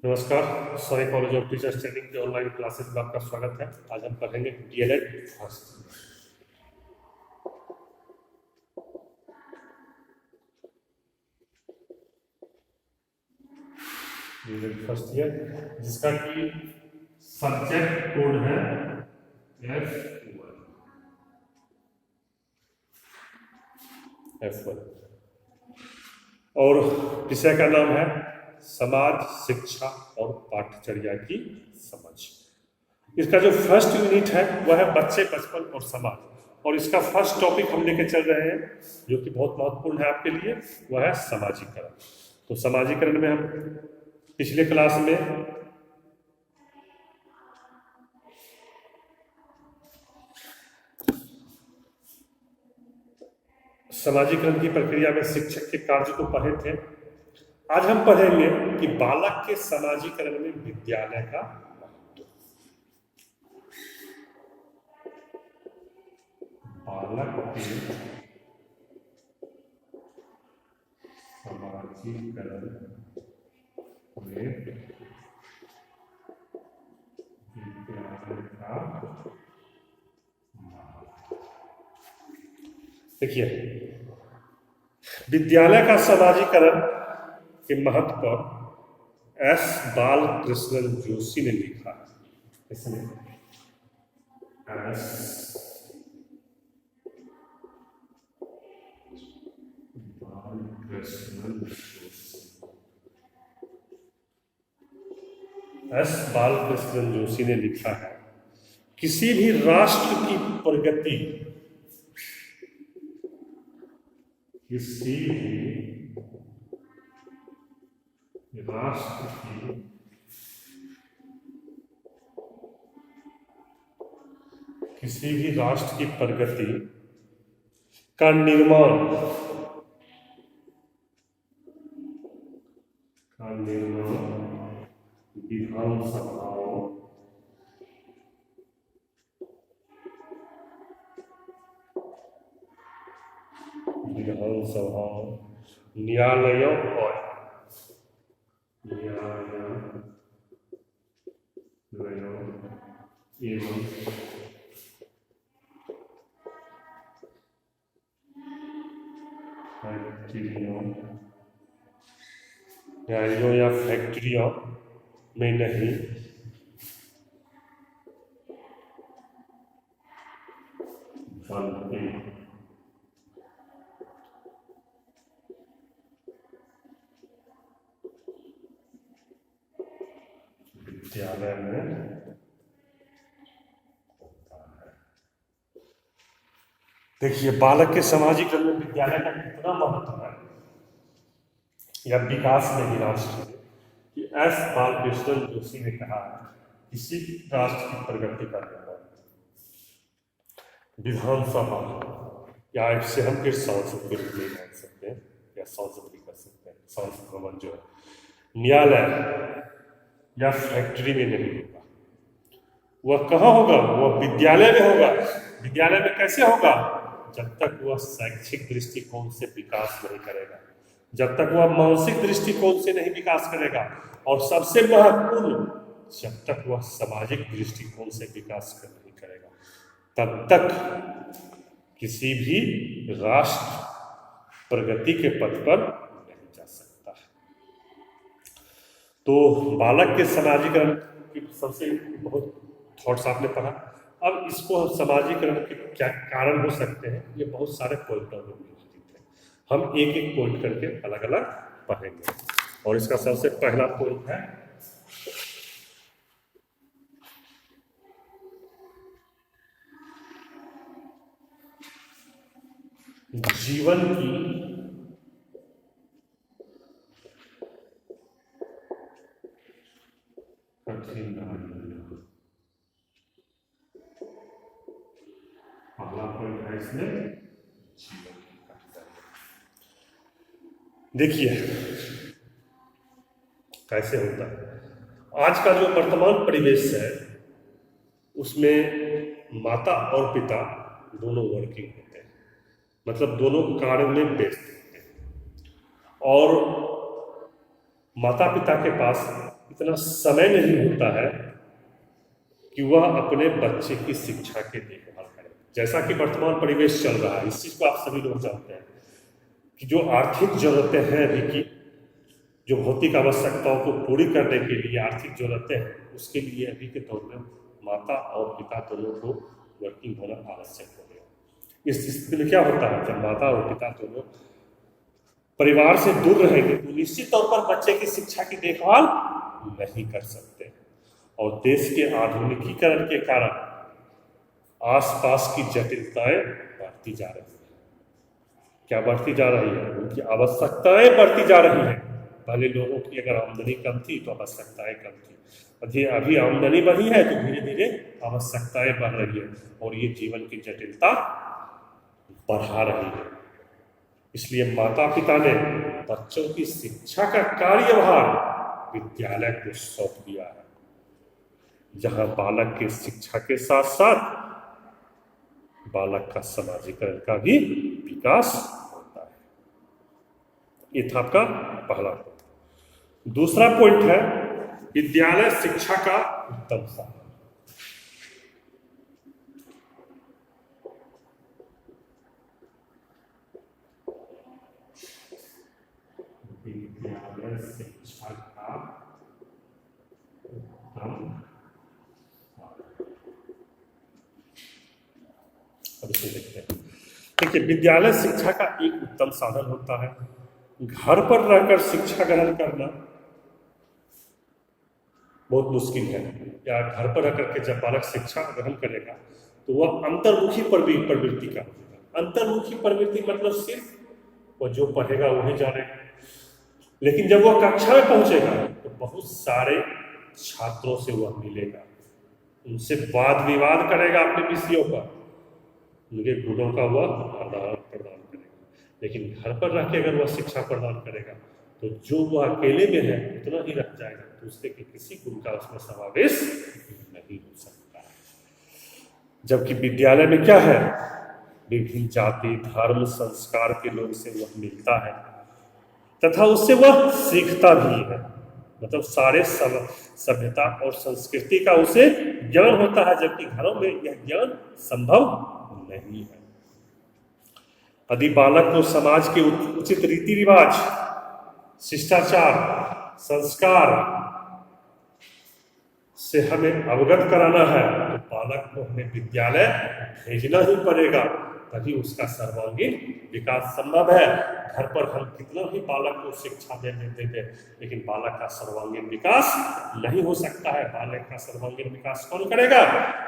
नमस्कार। Sai college of teachers training के online classes में आपका स्वागत है। आज हम पढ़ेंगे DElEd first. DElEd first year जिसका कि सब्जेक्ट कोड है F1 और विषय का नाम है समाज, शिक्षा और पाठचर्या की समझ। इसका जो फर्स्ट यूनिट है वह है बच्चे, बचपन और समाज, और इसका फर्स्ट टॉपिक हम लेके चल रहे हैं जो कि बहुत महत्वपूर्ण है आपके लिए, वह है समाजीकरण। तो समाजीकरण में हम पिछले क्लास में समाजीकरण की प्रक्रिया में शिक्षक के कार्य को पढ़े थे। आज हम पढ़ेंगे कि बालक के समाजीकरण में विद्यालय का महत्व। बालक के समाजीकरण में विद्यालय का महत्व। देखिए, विद्यालय का समाजीकरण के महत्व पर एस बालकृष्णन जोशी ने लिखा है। इसमें एस बालकृष्णन जोशी ने लिखा है, किसी भी राष्ट्र की प्रगति, किसी भी राष्ट्र की प्रगति का निर्माण विधानसभाओं, न्यायालयों एवं न्यायालयों या फैक्ट्रियों में नहीं बनते। विद्यालय में देखिए, बालक के समाजीकरण में विद्यालय का कितना महत्व है या विकास में ही राष्ट्र कि एस बालकृष्णन जोशी ने कहा, किसी राष्ट्र की प्रगति का निर्माण विधानसभा या इससे हम फिर संसद के रूप में मान सकते हैं या संसद भी कर सकते हैं। संसद भवन जो है, न्यायालय या फैक्ट्री में नहीं होगा। वह कहाँ होगा? वह विद्यालय में होगा। विद्यालय में कैसे होगा? जब तक वह शैक्षिक दृष्टिकोण से विकास नहीं करेगा, जब तक वह मानसिक दृष्टिकोण से नहीं विकास करेगा, और सबसे महत्वपूर्ण, जब तक वह सामाजिक दृष्टिकोण से विकास नहीं करेगा, तब तक किसी भी राष्ट्र प्रगति के पथ पर नहीं जा सकता है। तो बालक के समाजीकरण की सबसे बहुत थॉट्स आपने पढ़ा। अब इसको हम समाजीकरण के क्या कारण हो सकते हैं, ये बहुत सारे पॉइंटों में विभाजित है। हम एक एक पॉइंट करके अलग अलग पढ़ेंगे। और इसका सबसे पहला पॉइंट है जीवन की कठिनाइयां। पहला पॉइंट है इसमें जीवन की कठिनाइयां। देखिए कैसे होता है। आज का जो वर्तमान परिवेश है उसमें माता और पिता दोनों वर्किंग होते हैं, मतलब दोनों कार्य में व्यस्त होते हैं, और माता पिता के पास इतना समय नहीं होता है कि वह अपने बच्चे की शिक्षा के देखभाल करे। जैसा कि वर्तमान परिवेश चल रहा है, इस चीज को आप सभी लोग जानते हैं कि जो आर्थिक जरूरतें हैं अभी की, जो भौतिक आवश्यकताओं को पूरी करने के लिए आर्थिक जरूरतें हैं, उसके लिए अभी के दौर में माता और पिता दोनों को वर्किंग होना आवश्यक हो गया। इस स्थिति में क्या होता है, जब माता और पिता दोनों परिवार से दूर रहेंगे तो निश्चित तौर पर बच्चे की शिक्षा की देखभाल नहीं कर सकते। और देश के आधुनिकीकरण के कारण आसपास की जटिलताएं बढ़ती जा रही है। क्या बढ़ती जा रही है? उनकी आवश्यकताएं बढ़ती जा रही है। पहले लोगों की अगर आमदनी कम थी तो आवश्यकताएं कम थी, अभी आमदनी बढ़ी है तो धीरे धीरे आवश्यकताएं बढ़ रही है और ये जीवन की जटिलता बढ़ा रही है। इसलिए माता पिता ने बच्चों की शिक्षा का कार्यभार विद्यालय को सौंप दिया है, जहां बालक की शिक्षा के साथ साथ बालक का समाजीकरण का भी विकास होता है। ये था आपका पहला पॉइंट। दूसरा पॉइंट है विद्यालय शिक्षा का उत्तम साधन। विद्यालय शिक्षा का उत्तम, अब इसे देखते हैं। देखिए, विद्यालय शिक्षा का एक उत्तम साधन होता है। घर पर रहकर शिक्षा ग्रहण करना बहुत मुश्किल है, या घर पर रहकर के जब बालक शिक्षा ग्रहण करेगा तो वह अंतर्मुखी प्रवृत्ति का होगा। अंतर्मुखी प्रवृत्ति मतलब सिर्फ वह जो पढ़ेगा वही जानेगा, लेकिन जब वह कक्षा में पहुंचेगा तो बहुत सारे छात्रों से वह मिलेगा, उनसे वाद विवाद करेगा अपने विषयों पर, उनके गुणों का वह आदान प्रदान करेगा। लेकिन घर पर रह के अगर वह शिक्षा प्रदान करेगा तो जो वह अकेले में है उतना ही रख जाएगा, दूसरे के किसी गुण का उसमें समावेश नहीं हो सकता है। जबकि विद्यालय में क्या है, विभिन्न जाति धर्म संस्कार के लोग से वह मिलता है तथा उससे वह सीखता भी है। मतलब सारे सभ्यता और संस्कृति का उसे ज्ञान होता है, जबकि घरों में यह ज्ञान संभव नहीं है। यदि बालक को समाज के उचित रीति रिवाज, शिष्टाचार, संस्कार से हमें अवगत कराना है तो बालक को हमें विद्यालय भेजना ही पड़ेगा, तभी उसका सर्वांगीण विकास संभव है। घर पर हम कितना भी बालक को शिक्षा दे देते हैं, लेकिन बालक का सर्वांगीण विकास नहीं हो सकता है। बालक का सर्वांगीण विकास कौन करेगा?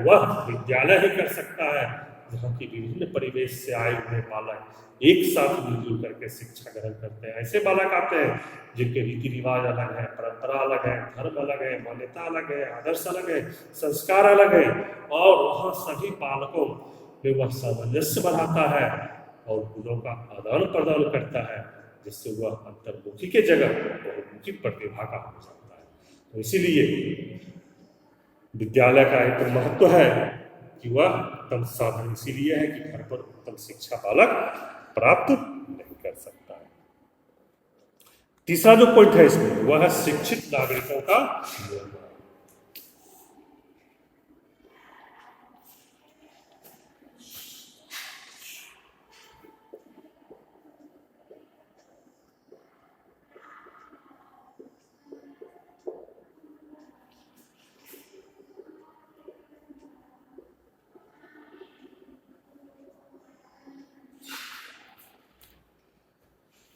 वह विद्यालय ही कर सकता है, जहाँ की विभिन्न परिवेश से आए हुए बालक एक साथ मिलजुल करके शिक्षा ग्रहण करते हैं। ऐसे बालक आते हैं जिनके रीति रिवाज अलग है, परंपरा अलग है, धर्म अलग है, मान्यता अलग है, आदर्श अलग है, संस्कार अलग है, और वहाँ सभी बालकों में वह सामंजस्य बढ़ाता है और गुणों का आदान प्रदान करता है, जिससे वह अंतर्मुखी के जगह बहुमुखी प्रतिभा का हो जाता है। तो इसीलिए विद्यालय का एक महत्व है कि वह उत्तम साधन इसीलिए है कि घर पर उत्तम शिक्षा बालक प्राप्त नहीं कर सकता है। तीसरा जो पॉइंट है इसमें वह है शिक्षित नागरिकों का निर्माण।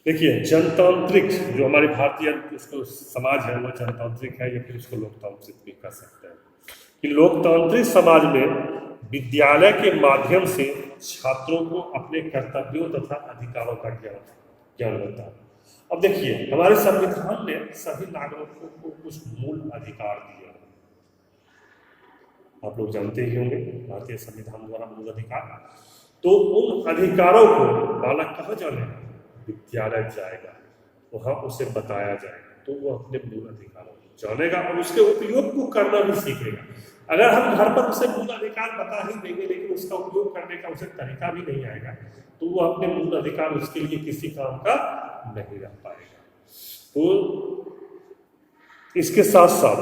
देखिए, जनतांत्रिक जो हमारे भारतीय उसको समाज है वो जनतांत्रिक है, या फिर उसको लोकतांत्रिक भी कर सकते हैं। कि लोकतांत्रिक समाज में विद्यालय के माध्यम से छात्रों को अपने कर्तव्यों तथा अधिकारों का ज्ञान होता है। अब देखिए, हमारे संविधान ने सभी नागरिकों को कुछ मूल अधिकार दिया है, आप लोग जानते ही होंगे भारतीय संविधान द्वारा मूल अधिकार। तो उन अधिकारों को बालक कहाँ जानेगा? विद्यालय जाएगा, वहां उसे बताया जाएगा, तो वो अपने मूल अधिकारों को जानेगा और उसके उपयोग को करना भी सीखेगा। अगर हम घर पर उसे मूल अधिकार बता ही देंगे लेकिन उसका उपयोग करने का उसे तरीका भी नहीं आएगा, तो वो अपने मूल अधिकार उसके लिए किसी काम का नहीं रह पाएगा। तो इसके साथ साथ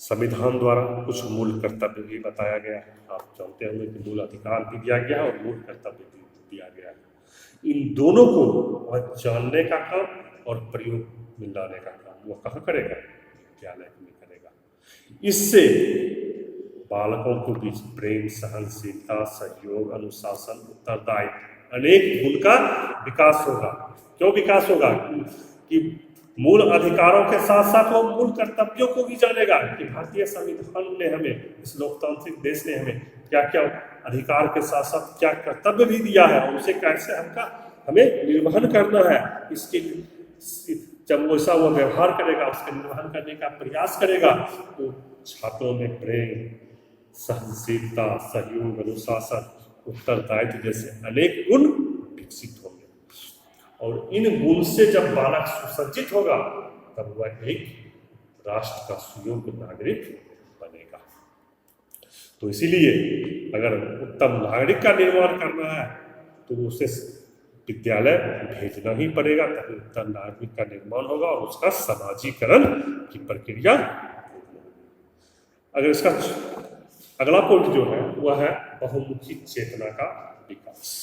संविधान द्वारा कुछ मूल कर्तव्य भी बताया गया है। आप जानते होंगे कि मूल अधिकार भी दिया गया है और मूल कर्तव्य भी दिया गया है। इन दोनों को वह जानने का काम और प्रयोग में लाने का काम वह कहाँ करेगा? विद्यालय में करेगा। इससे बालकों के बीच प्रेम, सहनशीलता, सहयोग, अनुशासन, उत्तरदायित्व अनेक गुण का विकास होगा। क्यों विकास होगा? कि मूल अधिकारों के साथ साथ वो मूल कर्तव्यों को भी जानेगा कि भारतीय संविधान ने हमें, इस लोकतांत्रिक देश ने हमें क्या क्या अधिकार के साथ साथ क्या कर्तव्य भी दिया है और उसे कैसे हमें निर्वहन करना है। इसके जब वैसा वो व्यवहार करेगा, उसका निर्वहन करने का प्रयास करेगा, तो छात्रों में प्रेम, सहनशीलता, सहयोग, अनुशासन, उत्तरदायित्व जैसे अनेक गुण विकसित होंगे। और इन गुण से जब बालक सुसज्जित होगा तब वह एक राष्ट्र का सुयोग्य नागरिक बनेगा। तो इसीलिए अगर उत्तम नागरिक का निर्माण करना है तो उसे विद्यालय भेजना ही पड़ेगा, तभी उत्तम नागरिक का निर्माण होगा और उसका समाजीकरण की प्रक्रिया। अगर इसका अगला पॉइंट जो है वह है बहुमुखी चेतना का विकास।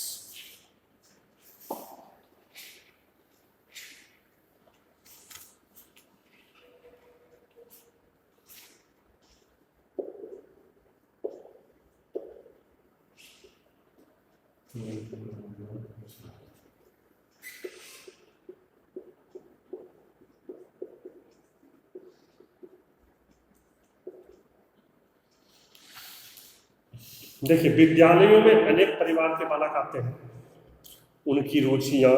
देखिए, विद्यालयों में अनेक परिवार के बालक आते हैं, उनकी रुचियां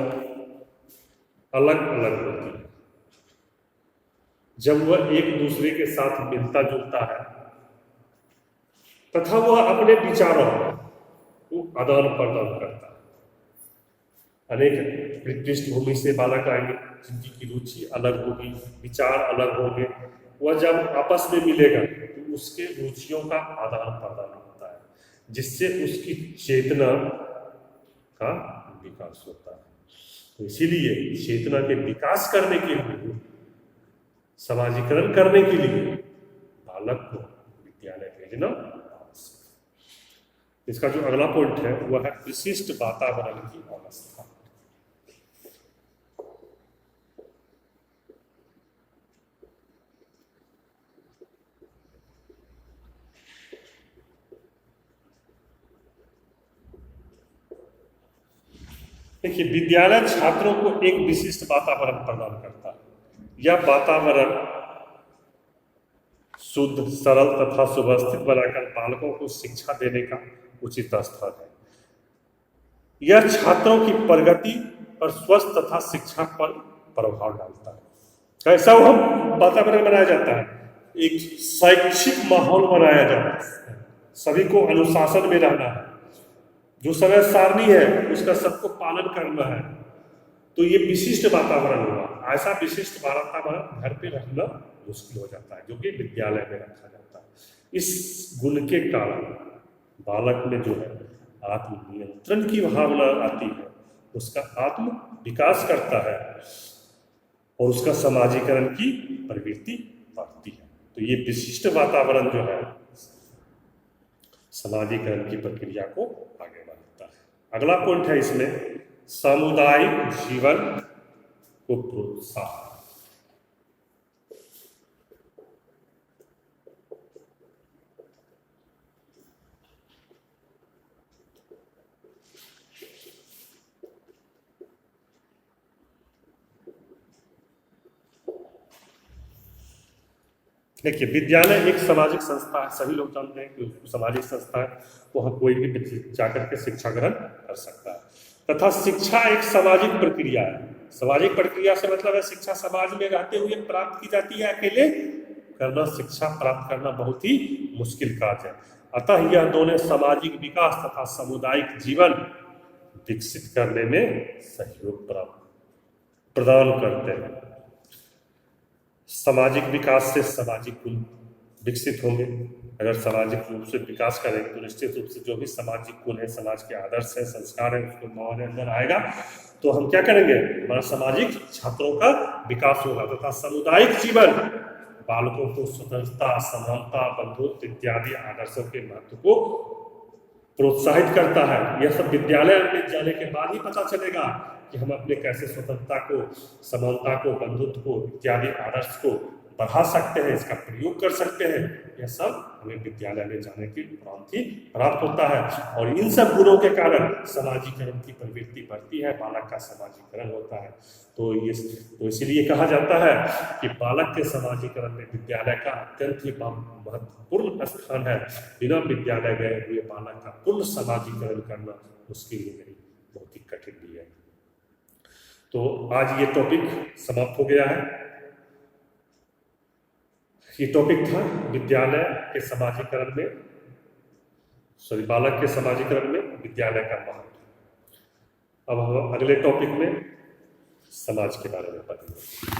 अलग अलग होती हैं। जब वह एक दूसरे के साथ मिलता जुलता है तथा वह अपने विचारों को आदान प्रदान करता है। अनेक पृष्ठभूमि से बालक आएंगे जिनकी रुचि अलग होगी, विचार अलग होंगे। वह जब आपस में मिलेगा तो उसके रुचियों का आदान प्रदान होता है, जिससे उसकी चेतना का विकास होता है। तो इसीलिए चेतना के विकास करने के लिए, समाजीकरण करने के लिए बालक को विद्यालय भेजना आवश्यक है। इसका जो अगला पॉइंट है वह है विशिष्ट वातावरण की अवस्था। देखिए, विद्यालय छात्रों को एक विशिष्ट वातावरण प्रदान करता है। यह वातावरण शुद्ध, सरल तथा सुव्यवस्थित बनाकर बालकों को शिक्षा देने का उचित स्थान है। यह छात्रों की प्रगति और स्वस्थ तथा शिक्षा पर प्रभाव डालता है। कैसा वह वातावरण बनाया जाता है? एक शैक्षिक माहौल बनाया जाता है, सभी को अनुशासन में रहना है, जो समय सारणी है उसका सबको पालन करना है। तो ये विशिष्ट वातावरण हुआ। ऐसा विशिष्ट वातावरण घर पे रहना मुश्किल हो जाता है, जो कि विद्यालय में रखा जाता है। इस गुण के कारण बालक में जो है आत्मनियंत्रण की भावना आती है, उसका आत्म विकास करता है और उसका समाजीकरण की प्रवृत्ति बढ़ती है। तो ये विशिष्ट वातावरण जो है समाजीकरण की प्रक्रिया को आगे बढ़ाता है। अगला पॉइंट है इसमें सामुदायिक जीवन को प्रोत्साहन। देखिए, विद्यालय एक सामाजिक संस्था है। सभी लोग जानते हैं कि सामाजिक संस्था है, वहाँ कोई भी जाकर के शिक्षा ग्रहण कर सकता है। तथा शिक्षा एक सामाजिक प्रक्रिया है। सामाजिक प्रक्रिया से मतलब है शिक्षा समाज में रहते हुए प्राप्त की जाती है। अकेले करना, शिक्षा प्राप्त करना बहुत ही मुश्किल कार्य है। अतः यह दोनों सामाजिक विकास तथा सामुदायिक जीवन विकसित करने में सहयोग प्रदान करते हैं। सामाजिक विकास से सामाजिक गुण विकसित होंगे। अगर सामाजिक रूप से विकास करेंगे तो निश्चित रूप से जो भी सामाजिक गुण है, समाज के आदर्श है, संस्कार है, उसको हमारे अंदर आएगा तो हम क्या करेंगे, हमारा सामाजिक छात्रों का विकास होगा तथा सामुदायिक जीवन बालकों को स्वतंत्रता, समानता, बंधुत्व इत्यादि आदर्शों के महत्व को प्रोत्साहित करता है। यह सब विद्यालय में जाने के बाद ही पता चलेगा कि हम अपने कैसे स्वतंत्रता को, समानता को, बंधुत्व को इत्यादि आदर्श को बढ़ा सकते हैं, इसका प्रयोग कर सकते हैं। यह सब हमें विद्यालय में जाने के उपरांत ही प्राप्त होता है और इन सब गुणों के कारण समाजीकरण की प्रवृत्ति बढ़ती है, बालक का समाजीकरण होता है। तो इसीलिए कहा जाता है कि बालक के समाजीकरण में विद्यालय का अत्यंत ही महत्वपूर्ण स्थान है। बिना विद्यालय गए हुए बालक का पूर्ण समाजीकरण करना उसके लिए नहीं, बहुत ही कठिन भी है। तो आज ये टॉपिक समाप्त हो गया है। ये टॉपिक था विद्यालय के समाजीकरण में, बालक के समाजीकरण में विद्यालय का महत्व। अब हम अगले टॉपिक में समाज के बारे में पढ़ेंगे।